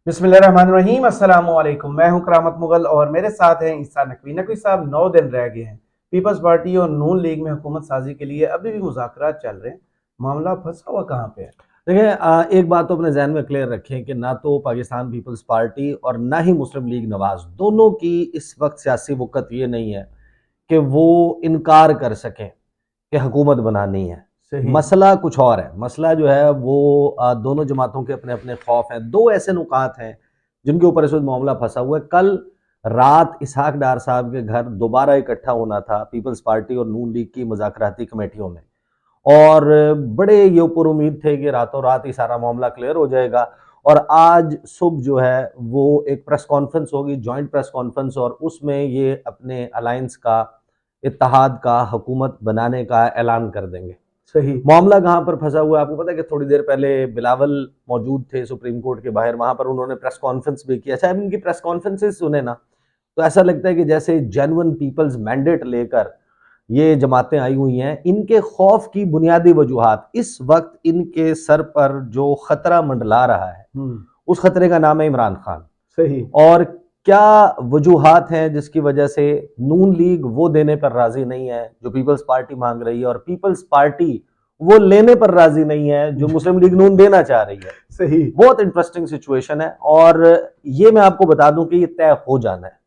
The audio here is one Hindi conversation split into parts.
बिस्मिल्लाहिर्रहमानिर्रहीम, अस्सलाम वालेकुम। मैं हूं करामत मुगल और मेरे साथ हैं ईसा नकवी। नकवी साहब, 9 दिन रह गए हैं। पीपल्स पार्टी और नून लीग में हुकूमत साजी के लिए अभी भी मुज़ाकरात चल रहे हैं। मामला फंसा हुआ कहाँ पे है? देखिए, एक बात तो अपने जहन में क्लियर रखें कि ना तो पाकिस्तान पीपल्स पार्टी और ना ही मुस्लिम लीग नवाज दोनों की इस वक्त सियासी वक़्त ये नहीं है कि वो इनकार कर सकें कि हुकूमत बनानी है। सही। मसला कुछ और है। मसला जो है वो दोनों जमातों के अपने अपने खौफ हैं। दो ऐसे नुकात हैं जिनके ऊपर इस वक्त मामला फंसा हुआ है। कल रात इसहाक डार साहब के घर दोबारा इकट्ठा होना था पीपल्स पार्टी और नून लीग की मुज़ाकराती कमेटियों में, और बड़े ये ऊपर उम्मीद थे कि रातों रात ही सारा मामला क्लियर हो जाएगा। और आज सुबह जो है वो एक प्रेस कॉन्फ्रेंस होगी, जॉइंट प्रेस कॉन्फ्रेंस, और उसमें ये अपने अलायंस का, इत्तेहाद का, हुकूमत बनाने का ऐलान कर देंगे। सही। मामला कहाँ पर फंसा हुआ है आपको पता है कि थोड़ी देर पहले बिलावल मौजूद थे सुप्रीम कोर्ट के बाहर, वहां पर उन्होंने प्रेस कॉन्फ्रेंस भी किया। अच्छा, इनकी प्रेस कॉन्फ्रेंसेस सुने ना तो ऐसा लगता है कि जैसे जेन्युइन पीपल्स मैंडेट लेकर ये जमातें आई हुई हैं। इनके खौफ की बुनियादी वजूहात, इस वक्त इनके सर पर जो खतरा मंडला रहा है उस खतरे का नाम है इमरान खान। सही। और क्या वजूहात हैं जिसकी वजह से नून लीग वो देने पर राजी नहीं है जो पीपल्स पार्टी मांग रही है, और पीपल्स पार्टी वो लेने पर राजी नहीं है जो मुस्लिम लीग नून देना चाह रही है। सही। बहुत इंटरेस्टिंग सिचुएशन है, और ये मैं आपको बता दूं कि ये तय हो जाना है।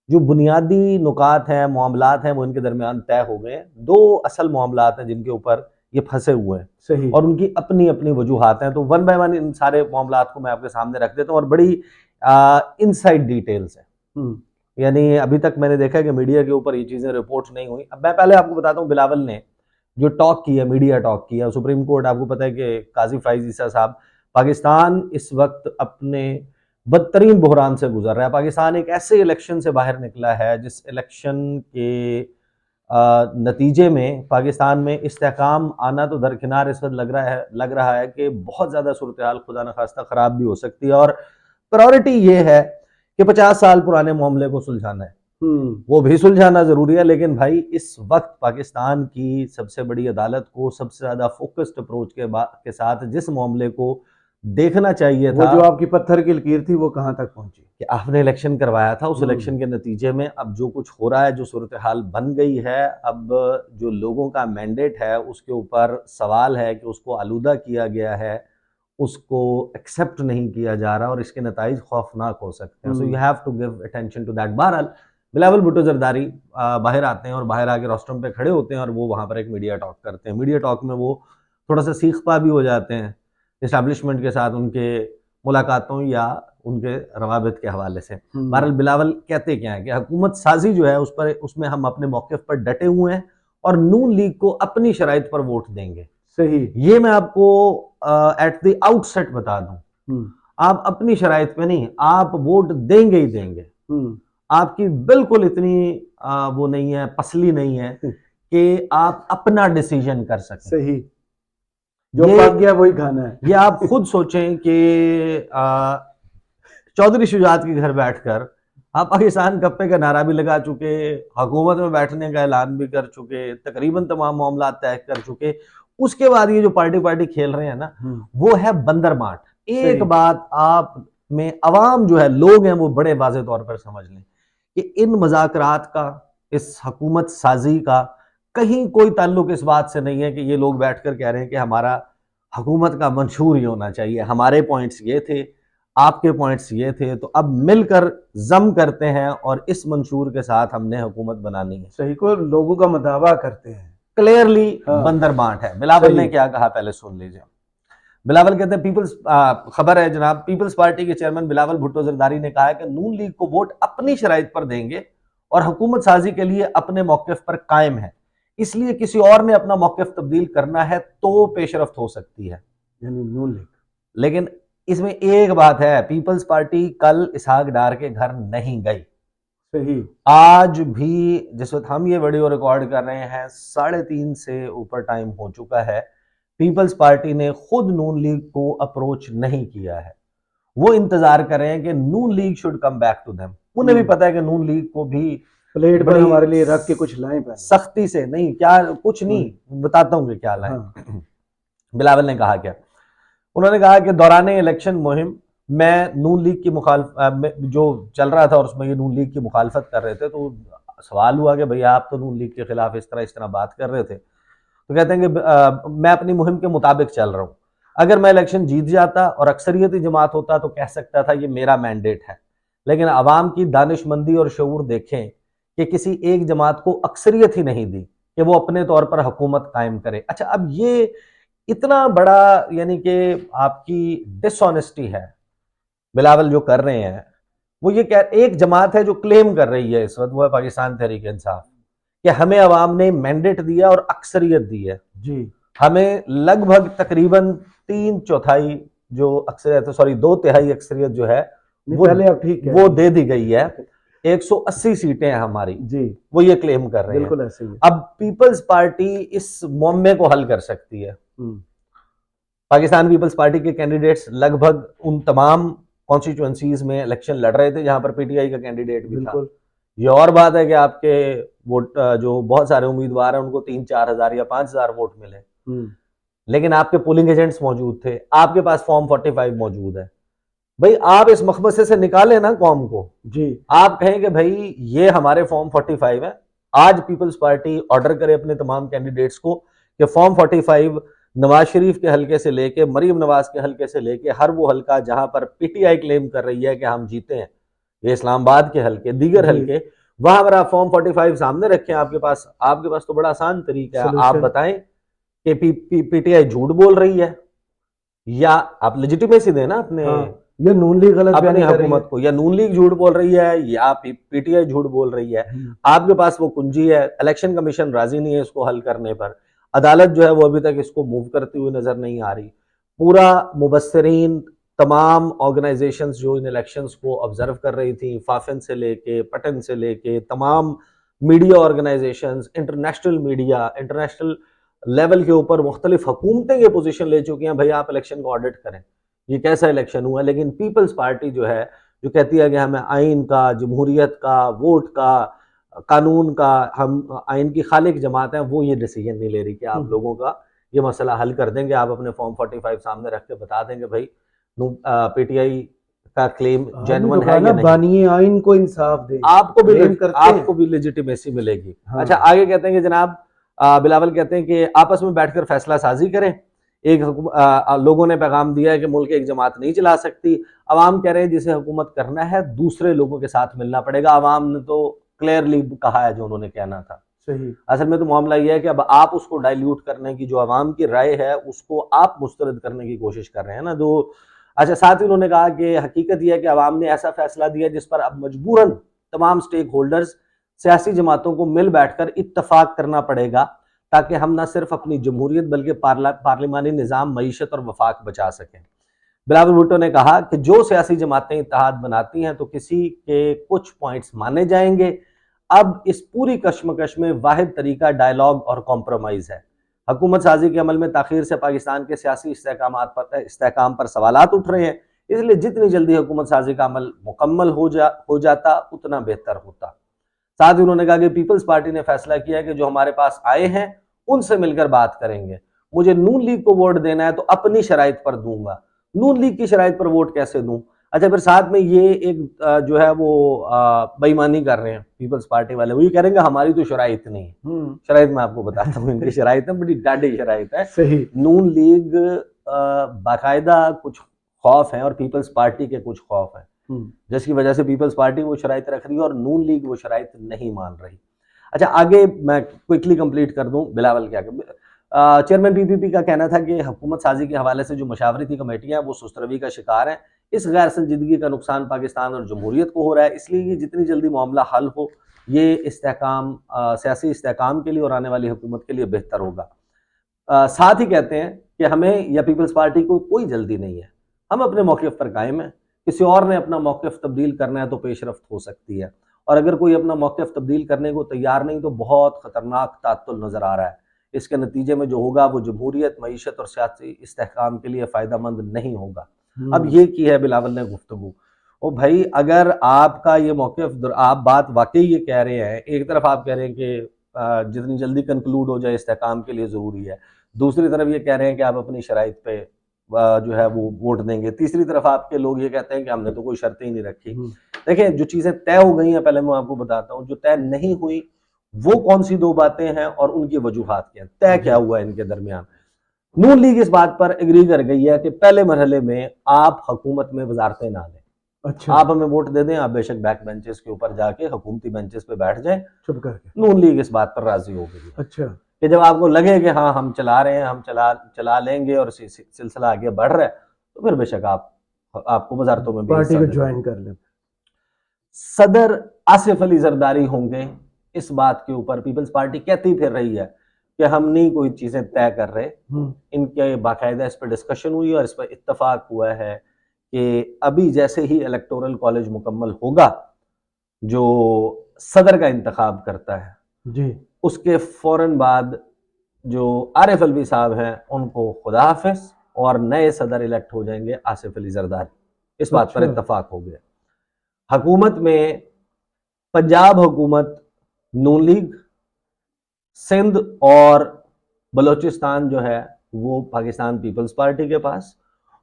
जो बुनियादी नुकात हैं, मामलात हैं, वो इनके दरमियान तय हो गए हैं। दो असल मामलात हैं जिनके ऊपर ये फंसे हुए हैं, सही। और उनकी अपनी अपनी वजूहात हैं। तो वन बाय वन इन सारे मामलात को मैं आपके सामने रख देता हूँ, और बड़ी इनसाइड डिटेल्स है। यानी अभी तक मैंने देखा है कि मीडिया के ऊपर ये चीज़ें रिपोर्ट नहीं हुई। अब मैं पहले आपको बताता हूँ, बिलावल ने जो टॉक किया, मीडिया टॉक किया सुप्रीम कोर्ट, आपको पता है कि काजी फाइज ईसा साहब, पाकिस्तान इस वक्त अपने बदतरीन बहरान से गुजर रहा है। पाकिस्तान एक ऐसे इलेक्शन से बाहर निकला है जिस इलेक्शन के नतीजे में पाकिस्तान में इस्तेहकाम आना तो दरकिनार इस वक्त लग रहा है कि बहुत ज़्यादा सूरत हाल खुदा न खास्ता ख़राब भी हो सकती है। और प्रायोरिटी ये है कि 50 साल पुराने मामले को सुलझाना है। वो भी सुलझाना ज़रूरी है, लेकिन भाई इस वक्त पाकिस्तान की सबसे बड़ी अदालत को सबसे ज़्यादा फोकस्ड अप्रोच के साथ जिस मामले को देखना चाहिए वो था, जो आपकी पत्थर की लकीर थी वो कहाँ तक पहुंची? कि आपने इलेक्शन करवाया था, उस इलेक्शन के नतीजे में अब जो कुछ हो रहा है, जो सूरत हाल बन गई है, अब जो लोगों का मैंडेट है उसके ऊपर सवाल है कि उसको आलूदा किया गया है, उसको एक्सेप्ट नहीं किया जा रहा, और इसके नताइज खौफनाक हो सकते हैं। So you have to give attention to that. बहरहाल बिलावल भुट्टो जरदारी बाहर आते हैं और बाहर आके रोस्टम पे खड़े होते हैं, और वो वहाँ पर एक मीडिया टॉक करते हैं। मीडिया टॉक में वो थोड़ा सा सीख पा भी हो जाते हैं इस्टेब्लिशमेंट के साथ, उनके मुलाकातों या उनके रवाबित के हवाले से। बहरहाल बिलावल कहते क्या है कि हुकूमत साजी जो है उसमें हम अपने मौक़िफ़ पर डटे हुए हैं, और नून लीग को अपनी शराइत पर वोट देंगे। सही। ये मैं आपको एट द आउटसेट बता दूं, आप अपनी शराइत पे नहीं, आप वोट देंगे ही देंगे। आपकी बिल्कुल इतनी वो नहीं है, पसली नहीं है कि आप अपना डिसीजन कर सकें। सही। जो पक गया वही खाना है। ये आप खुद सोचें कि चौधरी शुजात के घर बैठकर आप पाकिस्तान कप्पे का नारा भी लगा चुके, हुकूमत में बैठने का ऐलान भी कर चुके, तकरीबन तमाम मामला तय कर चुके, उसके बाद ये जो पार्टी पार्टी खेल रहे हैं ना, वो है बंदर माठ। एक बात आप में अवाम जो है, लोग हैं, वो बड़े वाज़े तौर पर समझ लें कि इन मज़ाकरात का, इस हुकूमत साजी का कहीं कोई ताल्लुक इस बात से नहीं है कि ये लोग बैठकर कह रहे हैं कि हमारा हुकूमत का मंशूर ही होना चाहिए, हमारे पॉइंट्स ये थे, आपके पॉइंट्स ये थे, तो अब मिलकर जम करते हैं और इस मंशूर के साथ हमने हुकूमत बनानी है। सही को लोगों का मदावा करते हैं। क्लियरली बंदर बांट है। बिलावल ने क्या कहा पहले सुन लीजिए। बिलावल कहते हैं, खबर है जनाब, पीपल्स पार्टी के चेयरमैन बिलावल भुट्टो जरदारी ने कहा है कि नून लीग को वोट अपनी शराइत पर देंगे और हुकूमत साजी के लिए अपने मौक़िफ़ पर कायम है, इसलिए किसी और ने अपना मौक़िफ़ तब्दील करना है तो पेशरफ्त हो सकती है, यानी नून लीग। लेकिन इसमें एक बात है, पीपल्स पार्टी कल इसहाक डार के घर नहीं गई। सही। आज भी जिस वक्त हम ये वीडियो रिकॉर्ड कर रहे हैं 3:30 से ऊपर टाइम हो चुका है, पीपल्स पार्टी ने खुद नून लीग को अप्रोच नहीं किया है। वो इंतजार कर रहे हैं कि Noon league should come back to them. उन्हें भी पता है कि नून लीग को भी प्लेट पर हमारे लिए रख के कुछ लाएं, सख्ती से नहीं, क्या कुछ नहीं, बताता हूं कि क्या लाएं। बिलावल ने कहा क्या, उन्होंने कहा कि दौरान इलेक्शन मुहिम मैं नून लीग की जो चल रहा था और उसमें ये नून लीग की मुखालफत कर रहे थे, तो सवाल हुआ कि भैया आप तो नून लीग के खिलाफ इस तरह बात कर रहे थे। तो कहते हैं कि मैं अपनी मुहिम के मुताबिक चल रहा हूँ। अगर मैं इलेक्शन जीत जाता और अक्सरियती जमात होता तो कह सकता था ये मेरा मैंडेट है, लेकिन अवाम की दानिशमंदी और शऊर देखें कि किसी एक जमात को अक्सरियत ही नहीं दी कि वो अपने तौर पर हुकूमत कायम करे। अच्छा, अब ये इतना बड़ा यानी कि आपकी डिसऑनेस्टी है बिलावल जो कर रहे हैं। वो ये कह, एक जमात है जो क्लेम कर रही है इस वक्त, वो है पाकिस्तान तहरीक इंसाफ, कि हमें अवाम ने मैंडेट दिया और अक्सरियत दी है जी। हमें लगभग तकरीबन 3/4 जो अक्सरियत, सॉरी 2/3 अक्सरियत जो है वो पहले अब ठीक है, वो दे दी गई है। 180 सीटें हैं हमारी जी, वो ये क्लेम कर रहे हैं। बिल्कुल ऐसे ही। अब पीपल्स पार्टी इस मुअम्मे को हल कर सकती है। पाकिस्तान पीपल्स पार्टी के कैंडिडेट्स लगभग उन तमाम कॉन्स्टिट्यूएंसीज में इलेक्शन लड़ रहे थे जहां पर पीटीआई का कैंडिडेट भी था। ये और बात है कि आपके वोट जो बहुत सारे उम्मीदवार हैं उनको 3-4 हजार या 5,000 वोट मिले, लेकिन आपके पोलिंग एजेंट्स मौजूद थे, आपके पास फॉर्म 45 मौजूद है। भाई आप इस मखमसे से निकालें ना कौम को जी। आप कहें कि भाई ये हमारे फॉर्म 45 है, आज पीपल्स पार्टी ऑर्डर करे अपने तमाम कैंडिडेट्स को कि फॉर्म 45 नवाज शरीफ के हलके से लेके मरीम नवाज के हलके से लेके हर वो हलका जहां पर पीटीआई क्लेम कर रही है कि हम जीते हैं, ये इस्लामाबाद के हलके, दीगर हलके, वहां पर आप फॉर्म 45 सामने रखें। आपके पास तो बड़ा आसान तरीका है। आप बताएं कि पीटीआई झूठ बोल रही है या आप लेजिटिमेसी देना अपने या नून लीग गलत अपनी हुकूमत को, या नून लीग झूठ बोल रही है या पीटीआई झूठ बोल रही है। आपके पास वो कुंजी है। इलेक्शन कमीशन राजी नहीं है इसको हल करने पर, अदालत जो है वो अभी तक इसको मूव करती हुई नजर नहीं आ रही। पूरा मुबस्सिरीन तमाम ऑर्गेनाइजेशंस जो इन इलेक्शंस को ऑब्जर्व कर रही थी, फाफिन से लेके पटन से लेके तमाम media organisations, international media, international level के ऊपर मुख्तलिफ हुकूमतें ये पोजीशन ले चुकी हैं, भाई आप इलेक्शन को ऑडिट करें, ये कैसा इलेक्शन हुआ। लेकिन पीपल्स पार्टी जो है, जो कहती है कि हमें आइन का, जमहूरियत का, वोट का, कानून का, हम आइन की खालिक जमात हैं, वो ये डिसीजन नहीं ले रही कि आप लोगों का ये मसला हल कर देंगे। आप अपने फॉर्म 45 सामने रख के बता देंगे भाई पीटीआई का क्लेम जेन्युइन है या नहीं। बानिए आइन को इंसाफ दे, आपको भी लेजिटिमेसी मिलेगी। अच्छा, आगे कहते हैं कि जनाब बिलावल कहते हैं कि आपस में बैठकर फैसला साजी करें। एक लोगों ने पैगाम दिया है कि मुल्क एक जमात नहीं चला सकती। अवाम कह रहे हैं जिसे हुकूमत करना है दूसरे लोगों के साथ मिलना पड़ेगा। अवाम ने तो क्लियरली कहा है जो उन्होंने कहना था। सही। असल में तो मामला यह है कि अब आप उसको डाइल्यूट करने की, जो अवाम की राय है उसको आप मुस्तरद करने की कोशिश कर रहे हैं ना। जो अच्छा, साथ ही उन्होंने कहा कि हकीकत यह है कि अवाम ने ऐसा फैसला दिया जिस पर अब मजबूरन तमाम स्टेक होल्डर्स, सियासी जमातों को मिल बैठकर इत्तफाक करना पड़ेगा ताकि हम न सिर्फ अपनी जमहूरियत बल्कि पार्लिमानी निज़ाम, मईशत और वफाक बचा सकें। बिलावल भुट्टो ने कहा कि जो सियासी जमातें इत्तेहाद बनाती हैं तो किसी के कुछ पॉइंट्स माने जाएंगे। अब इस पूरी कश्मकश में वाहिद तरीका डायलॉग और कॉम्प्रोमाइज है। हुकूमत साजी के अमल में ताखीर से पाकिस्तान के सियासी इस्तेहकाम पर सवालात उठ रहे हैं, इसलिए जितनी जल्दी हुकूमत साजी का अमल मुकम्मल हो जाता उतना बेहतर होता। साथ ही उन्होंने कहा कि पीपल्स पार्टी ने फैसला किया है कि जो हमारे पास आए हैं उनसे मिलकर बात करेंगे। मुझे नून लीग को वोट देना है तो अपनी शराइत पर दूंगा, नून लीग की शराइत पर वोट कैसे दूं। अच्छा, फिर साथ में ये एक जो है वो बेईमानी कर रहे हैं पीपल्स पार्टी वाले। वो ये करेंगे हमारी तो शराइत नहीं है। शराइत मैं आपको बताता हूँ, इनकी शराइत है बड़ी डाढ़ी शराइत है। सही। नून लीग बाकायदा कुछ खौफ है और पीपल्स पार्टी के कुछ खौफ है, जिसकी वजह से पीपल्स पार्टी वो शराइत रख रही है और नून लीग वो शराइत नहीं मान रही। अच्छा, आगे मैं क्विकली कंप्लीट कर दूं बिलावल के आगे। चेयरमैन पीपीपी का कहना था कि हुकूमत साजी के हवाले से जो मशावरती कमेटियां वो सुस्तरवी का शिकार हैं। इस गैर संजीदगी का नुकसान पाकिस्तान और जमहूरियत को हो रहा है, इसलिए जितनी जल्दी मामला हल हो ये इस्तेहकाम, सियासी इस्तेहकाम के लिए और आने वाली हुकूमत के लिए बेहतर होगा। साथ ही कहते हैं कि हमें या पीपल्स पार्टी को कोई जल्दी नहीं है, हम अपने मौक़िफ़ पर कायम हैं। किसी और ने अपना मौक़िफ़ तब्दील करना है तो पेशरफ्त हो सकती है, और अगर कोई अपना मौक़िफ़ तब्दील करने को तैयार नहीं तो बहुत ख़तरनाक तात्तुल नज़र आ रहा है। इसके नतीजे में जो होगा वो जमहूरियत, मईशत और सियासी इस्तेहकाम के लिए फ़ायदेमंद नहीं होगा। अब ये की है बिलावल ने गुफ्तगू। ओ भाई, अगर आपका ये मौक़िफ़, आप बात वाकई ये कह रहे हैं, एक तरफ आप कह रहे हैं कि जितनी जल्दी कंक्लूड हो जाए इस्तेहकाम के लिए ज़रूरी है, दूसरी तरफ ये कह रहे हैं कि आप अपनी शराइत पे जो है वो वोट देंगे, तीसरी तरफ आपके लोग ये कहते हैं कि हमने तो कोई शर्तें ही नहीं रखी। देखिए, जो चीजें तय हो गई हैं पहले मैं आपको बताता हूँ, जो तय नहीं हुई वो कौन सी दो बातें हैं और उनकी वजूहात क्या, तय क्या हुआ इनके दरमियान। नून लीग इस बात पर एग्री कर गई है कि पहले मरहले में आप हुकूमत में वजारतें ना लें। अच्छा, आप हमें वोट दे दें, आप बेशक बैक बेंचेस के ऊपर जाके हुकूमती बेंचेस पे बैठ जाएं। चुप करके। नून लीग इस बात पर राजी हो गई है अच्छा, कि जब आपको लगे कि हाँ हम चला रहे हैं, हम चला लेंगे और सिलसिला आगे बढ़ रहा है, तो फिर बेशक आपको वजारतों में भी पार्टी हिस्सा को देना ज्वाइन होगा। कर ले। सदर आसिफ अली जरदारी होंगे, इस बात के ऊपर पीपल्स पार्टी कहती फिर रही है कि हम नहीं कोई चीजें तय कर रहे। इनके बाकायदा इस पर डिस्कशन हुई और इस पर इत्तफाक हुआ है कि अभी जैसे ही इलेक्टोरल कॉलेज मुकम्मल होगा, जो सदर का इंतखाब करता है जी, उसके फौरन बाद जो आरिफ अलवी साहब हैं उनको खुदा हाफिज और नए सदर इलेक्ट हो जाएंगे आसिफ अली जरदारी। इस बात पर अच्छा, इत्तफाक हो गया। हुकूमत में पंजाब हुकूमत नून लीग, सिंध और बलूचिस्तान जो है वो पाकिस्तान पीपल्स पार्टी के पास,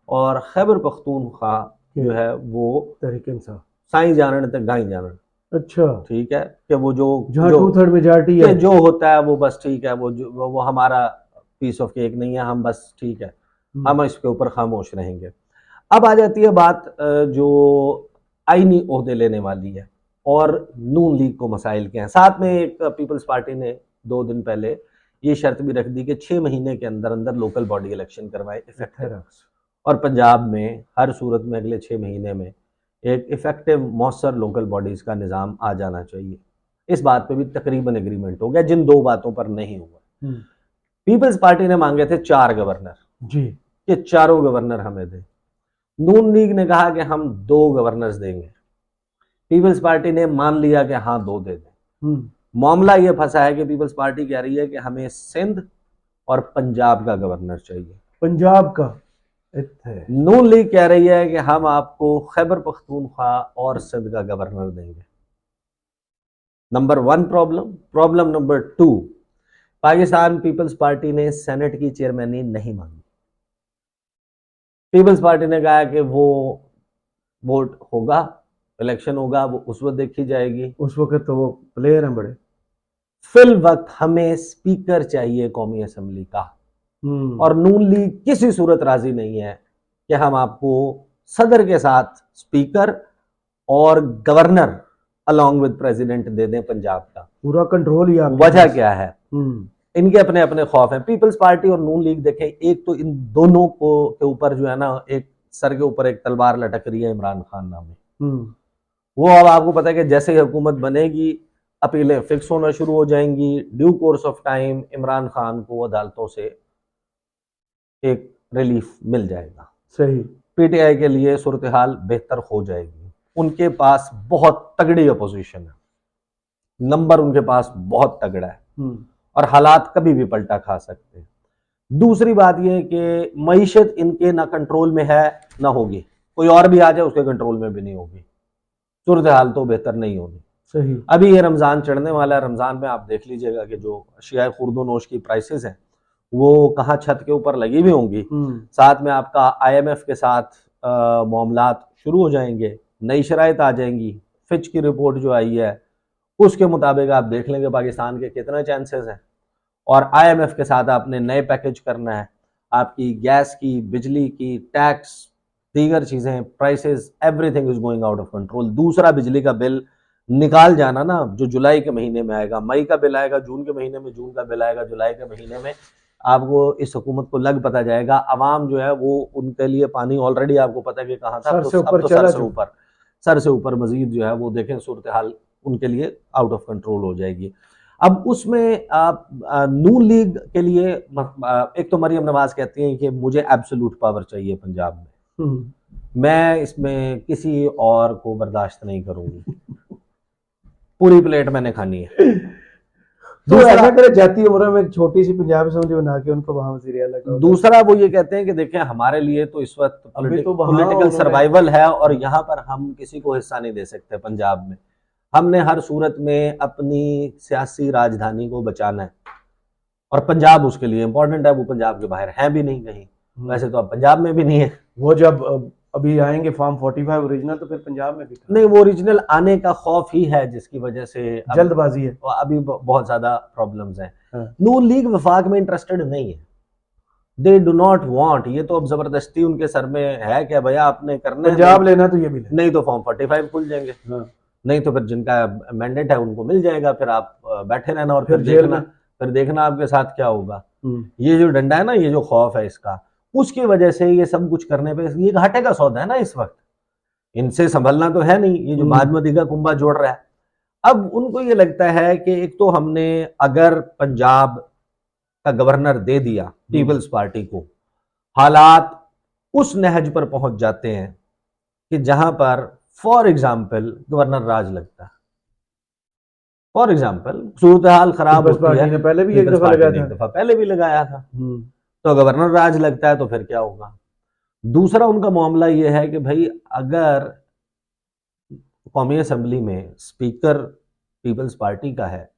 और खैबर पख्तूनख्वा जो है वो तहरीक इंसाफ। साई जानन तक गाई जानन। अच्छा, ठीक है कि वो जो जहाँ जो 2/3 मेजॉरिटी कि है। जो होता है वो बस ठीक है, वो हमारा पीस ऑफ केक नहीं है, हम बस ठीक है, हम इसके ऊपर खामोश रहेंगे। अब आ जाती है बात जो आईनी ओहदे लेने वाली है और नून लीग को मसाइल के हैं। साथ में एक पीपल्स पार्टी ने 2 दिन पहले ये शर्त भी रख दी कि 6 महीने के अंदर अंदर लोकल बॉडी इलेक्शन करवाए इफेक्टिव, और पंजाब में हर सूरत में अगले 6 महीने में एक इफेक्टिव मौसर लोकल बॉडीज का निज़ाम आ जाना चाहिए। इस बात पे भी तकरीबन एग्रीमेंट हो गया, जिन 2 बातों पर नहीं हुआ। पीपल्स पार्टी ने मांगे थे 4 गवर्नर जी, कि चारों गवर्नर हमें दें। नून लीग ने कहा कि हम 2 गवर्नर्स देंगे। पीपल्स पार्टी ने मान लिया कि हाँ 2 दे दें। मामला ये फंसा है कि पीपल्स पार्टी कह रही है कि हमें सिंध और पंजाब का गवर्नर चाहिए। पंजाब का नून लीग कह रही है कि हम आपको खैबर पख्तूनख्वा और सिंध का गवर्नर देंगे। Number 1 problem number 2, Pakistan Peoples Party ने सेनेट की चेयरमैनी नहीं मांगी। पीपल्स पार्टी ने कहा कि वो वोट होगा, इलेक्शन होगा, वो उस वक्त देखी जाएगी। उस वक्त तो वो प्लेयर हैं बड़े। फिल वक्त हमें स्पीकर चाहिए कौमी असेंबली का, और नून लीग किसी सूरत राजी नहीं है कि हम आपको सदर के साथ स्पीकर और गवर्नर अलॉन्ग विद प्रेसिडेंट दे दें पंजाब का। पूरा कंट्रोल ही आपके वजह पास क्या है? इनके अपने अपने खौफ हैं। पीपल्स पार्टी और नून लीग देखें, एक तो इन दोनों को के ऊपर जो है ना, एक सर के ऊपर एक तलवार लटक रही है इमरान खान नामे। वो अब आपको पता है कि जैसे ही हुकूमत बनेगी अपीलें फिक्स होना शुरू हो जाएंगी। Due course of time Imran Khan को अदालतों से एक रिलीफ मिल जाएगा। सही, पीटीआई के लिए सूरत हाल बेहतर हो जाएगी। उनके पास बहुत तगड़ी अपोजिशन है, नंबर उनके पास बहुत तगड़ा है और हालात कभी भी पलटा खा सकते हैं। दूसरी बात यह कि मईशत इनके ना कंट्रोल में है ना होगी, कोई और भी आ जाए उसके कंट्रोल में भी नहीं होगी। सूरत हाल तो बेहतर नहीं होगी। सही, अभी ये रमजान चढ़ने वाला है, रमजान में आप देख लीजिएगा कि जो अशिया खुर्दो नोश की प्राइसेस हैं वो कहाँ छत के ऊपर लगी हुई होंगी। साथ में आपका IMF के साथ मामलात शुरू हो जाएंगे, नई शराइत आ जाएंगी। फिच की रिपोर्ट जो आई है उसके मुताबिक आप देख लेंगे पाकिस्तान के कितना चांसेस हैं, और IMF के साथ आपने नए पैकेज करना है, आपकी गैस की, बिजली की, टैक्स, दीगर चीजें, prices, everything is going out of control. दूसरा बिजली का बिल निकाल जाना ना, जो जुलाई के महीने में आएगा, मई का बिल आएगा जून के महीने में, जून का बिल आएगा जुलाई के महीने में। आपको इस हुकूमत को लग पता जाएगा, अवाम जो है वो उनके लिए पानी ऑलरेडी आपको पता है कि कहाँ था, सर से ऊपर मजीद जो है वो देखें सूरत हाल उनके लिए आउट ऑफ कंट्रोल हो जाएगी। अब उसमें आप नून लीग के लिए एक तो मरियम नवाज कहती हैं कि मुझे एब्सोल्यूट पावर चाहिए पंजाब में, मैं इसमें किसी और को बर्दाश्त नहीं करूंगी, पूरी प्लेट मैंने खानी है। तो ऐसा करे जाती उम्र में एक छोटी सी पंजाब असेंबली बना के उनको वहां वज़ीर आला लगा। दूसरा वो ये कहते हैं कि देखें हमारे लिए तो इस वक्त पॉलिटिकल सर्वाइवल है और यहाँ पर हम किसी को हिस्सा नहीं दे सकते पंजाब में। हमने हर सूरत में अपनी सियासी राजधानी को बचाना है और पंजाब उसके लिए इंपॉर्टेंट है, वो पंजाब के बाहर है भी नहीं कहीं। वैसे तो अब पंजाब में भी नहीं है। वो जब अभी आएंगे फॉर्म 45 ओरिजिनल तो फिर पंजाब में भी नहीं, वो ओरिजिनल आने का खौफ ही है जिसकी वजह से जल्दबाजी है, अभी बहुत ज्यादा प्रॉब्लम्स हैं। हाँ। नून लीग वफाक में इंटरेस्टेड नहीं है, दे डू नॉट वांट। ये तो अब जबरदस्ती उनके सर में है कि भैया आपने करना है, पंजाब लेना तो ये भी लेना, नहीं तो फॉर्म 45 खुल जाएंगे, हाँ। नहीं तो फिर जिनका मैंडेट है उनको मिल जाएगा, फिर आप बैठे रहना और फिर जेल में, फिर देखना आपके साथ क्या होगा। ये जो डंडा है ना, ये जो खौफ है इसका, उसकी वजह से ये सब कुछ करने पे, ये घाटे का सौदा है ना इस वक्त, इनसे संभलना तो है नहीं, ये जो बागमती का कुंभा जोड़ रहा है। अब उनको ये लगता है कि एक तो हमने अगर पंजाब का गवर्नर दे दिया पीपल्स पार्टी को, हालात उस नहज पर पहुंच जाते हैं कि जहां पर फॉर एग्जाम्पल गवर्नर राज लगता है, फॉर एग्जाम्पल सूरत हाल खराब होती है, पहले भी एक दफा लगाया था, एक दफा पहले भी लगाया था, तो गवर्नर राज लगता है तो फिर क्या होगा। दूसरा उनका मामला यह है कि भाई अगर कौमी असम्बली में स्पीकर पीपल्स पार्टी का है,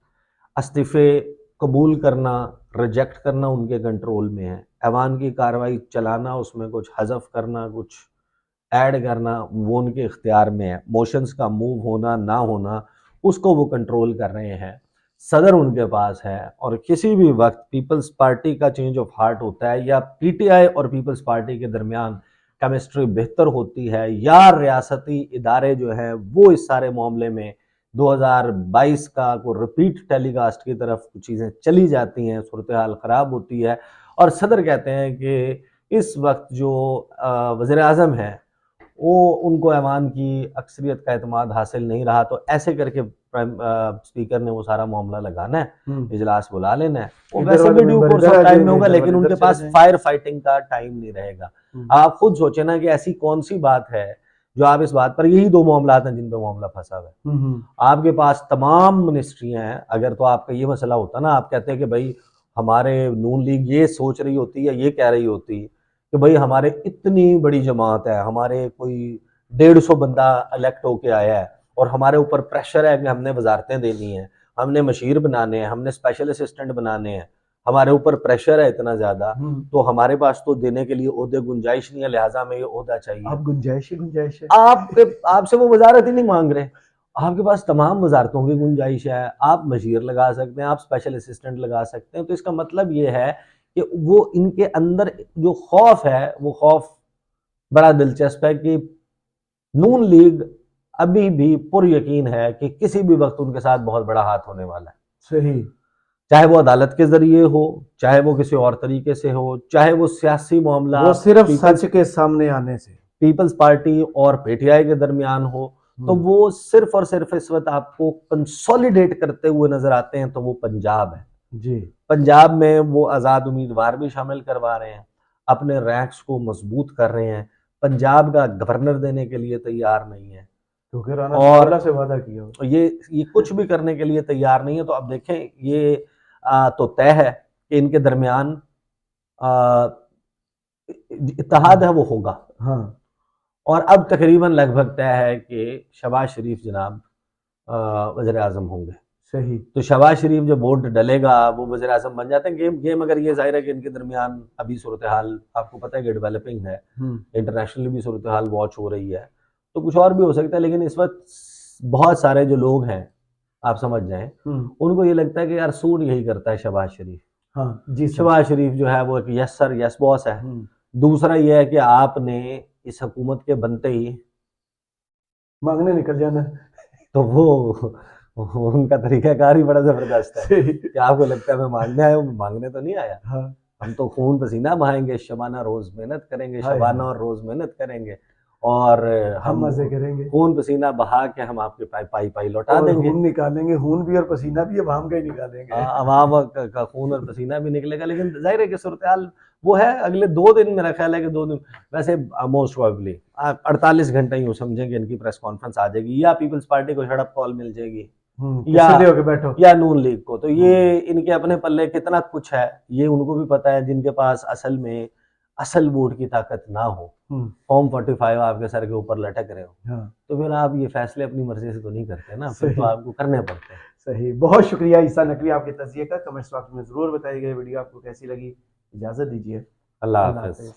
इस्तीफे कबूल करना रिजेक्ट करना उनके कंट्रोल में है, ऐवान की कार्रवाई चलाना, उसमें कुछ हज़फ करना कुछ ऐड करना वो उनके इख्तियार में है, मोशंस का मूव होना ना होना उसको वो कंट्रोल कर रहे हैं, सदर उनके पास है। और किसी भी वक्त पीपल्स पार्टी का चेंज ऑफ हार्ट होता है या पीटीआई और पीपल्स पार्टी के दरमियान केमिस्ट्री बेहतर होती है या रियासती इदारे जो हैं वो इस सारे मामले में 2022 का को रिपीट टेलीकास्ट की तरफ चीज़ें चली जाती हैं, सूरत हाल ख़राब होती है और सदर कहते हैं कि इस वक्त जो वज़ीर आज़म है वो उनको ऐवान की अक्सरियत का एतमाद हासिल नहीं रहा, तो ऐसे करके स्पीकर ने वो सारा मामला लगाना है, इजलास बुला लेना है, वो वैसे भी ड्यू कोर्स ऑफ टाइम में होगा, लेकिन उनके पास फायर फाइटिंग का टाइम नहीं रहेगा। आप खुद सोचे ना कि ऐसी कौन सी बात है जो आप इस बात पर, यही दो मामला हैं जिन पे मामला फंसा हुआ है, आपके पास तमाम मिनिस्ट्रियां हैं, अगर तो आपका ये मसला होता ना, आप कहते हैं कि भाई हमारे नून लीग ये सोच रही होती है, ये कह रही होती कि भाई हमारे इतनी बड़ी जमात है, हमारे कोई 150 बंदा इलेक्ट होके आया है और हमारे ऊपर प्रेशर है कि हमने वजारतें देनी है, हमने मशीर बनाने हैं, हमने स्पेशल असिस्टेंट बनाने हैं, हमारे ऊपर प्रेशर है इतना ज्यादा, तो हमारे पास तो देने के लिए ओहदे गुंजाइश नहीं है, लिहाजा हमें ये ओहदा चाहिए। आप गुंजाइश है, आपसे वो वजारत ही नहीं मांग रहे, आपके पास तमाम वजारतों की गुंजाइश है, आप मशीर लगा सकते हैं, आप स्पेशल असिस्टेंट लगा सकते हैं। तो इसका मतलब ये है कि वो इनके अंदर जो खौफ है वो खौफ बड़ा दिलचस्प है कि नून लीग अभी भी पुर यकीन है कि किसी भी वक्त उनके साथ बहुत बड़ा हाथ होने वाला है। सही, चाहे वो अदालत के जरिए हो, चाहे वो किसी और तरीके से हो, चाहे वो सियासी मामला वो सिर्फ सच के सामने आने से पीपल्स पार्टी और पीटीआई के दरमियान हो, तो वो सिर्फ और सिर्फ इस वक्त आपको कंसोलिडेट करते हुए नजर आते हैं, तो वो पंजाब है जी। पंजाब में वो आज़ाद उम्मीदवार भी शामिल करवा रहे हैं, अपने रैंक्स को मजबूत कर रहे हैं, पंजाब का गवर्नर देने के लिए तैयार नहीं है, क्योंकि राणा सांवला से वादा किया, ये कुछ भी करने के लिए तैयार नहीं है। तो अब देखें, ये तो तय है कि इनके दरमियान इत्तेहाद है वो होगा, हाँ। और अब तकरीबन लगभग तय है कि शहबाज शरीफ जनाब वज़ीर आज़म होंगे। सही, तो शहबाज शरीफ जब वोट डलेगा वो वज़ीर आज़म बन जाते हैं। गेम अगर ये जाहिर है कि इनके दरमियान अभी सूरत हाल आपको पता है कि डेवलपिंग है, इंटरनेशनली भी सूरत हाल वॉच हो रही है, तो कुछ और भी हो सकता है, लेकिन इस वक्त बहुत सारे जो लोग हैं आप समझ जाएं, उनको ये लगता है कि यार सूट यही करता है शहबाज शरीफ। हाँ जी, शहबाज शरीफ जो है वो एक यस सर यस बॉस है। दूसरा ये है कि आपने इस हुकूमत के बनते ही मांगने निकल जाना, तो वो उनका तरीकाकार ही बड़ा जबरदस्त है कि आपको लगता है मैं मांगने आया हूँ, मांगने तो नहीं आया। हाँ। हम तो खून पसीना बहाएंगे, शबाना रोज मेहनत करेंगे, शबाना और रोज मेहनत करेंगे, और हम मजे करेंगे, खून पसीना बहा के हम आपके पाई पाई लौटा देंगे, खून निकालेंगे, खून भी और पसीना भी अवाम का ही निकालेंगे, अवाम का खून और पसीना भी निकलेगा। लेकिन जाहिर है कि सूरत हाल वो है, अगले 2 दिन मेरा ख्याल है कि 2 दिन, वैसे मोस्ट प्रोबेबली 48 घंटे यूँ समझेंगे इनकी प्रेस कॉन्फ्रेंस आ जाएगी, या पीपल्स पार्टी को शट कॉल मिल जाएगी या नून लीग को, तो ये इनके अपने पल्ले कितना कुछ है ये उनको भी पता है, जिनके पास असल में असल वोट की ताकत ना हो, फॉर्म 45 आपके सर के ऊपर लटक रहे हो, तो फिर आप ये फैसले अपनी मर्जी से तो नहीं करते ना, फिर तो आपको करने पड़ते हैं। सही, बहुत शुक्रिया ईसा नकवी आपके तज़किए का। कमेंट्स बॉक्स में जरूर बताइएगा वीडियो आपको कैसी लगी। इजाजत दीजिए, अल्लाह हाफ़िज़।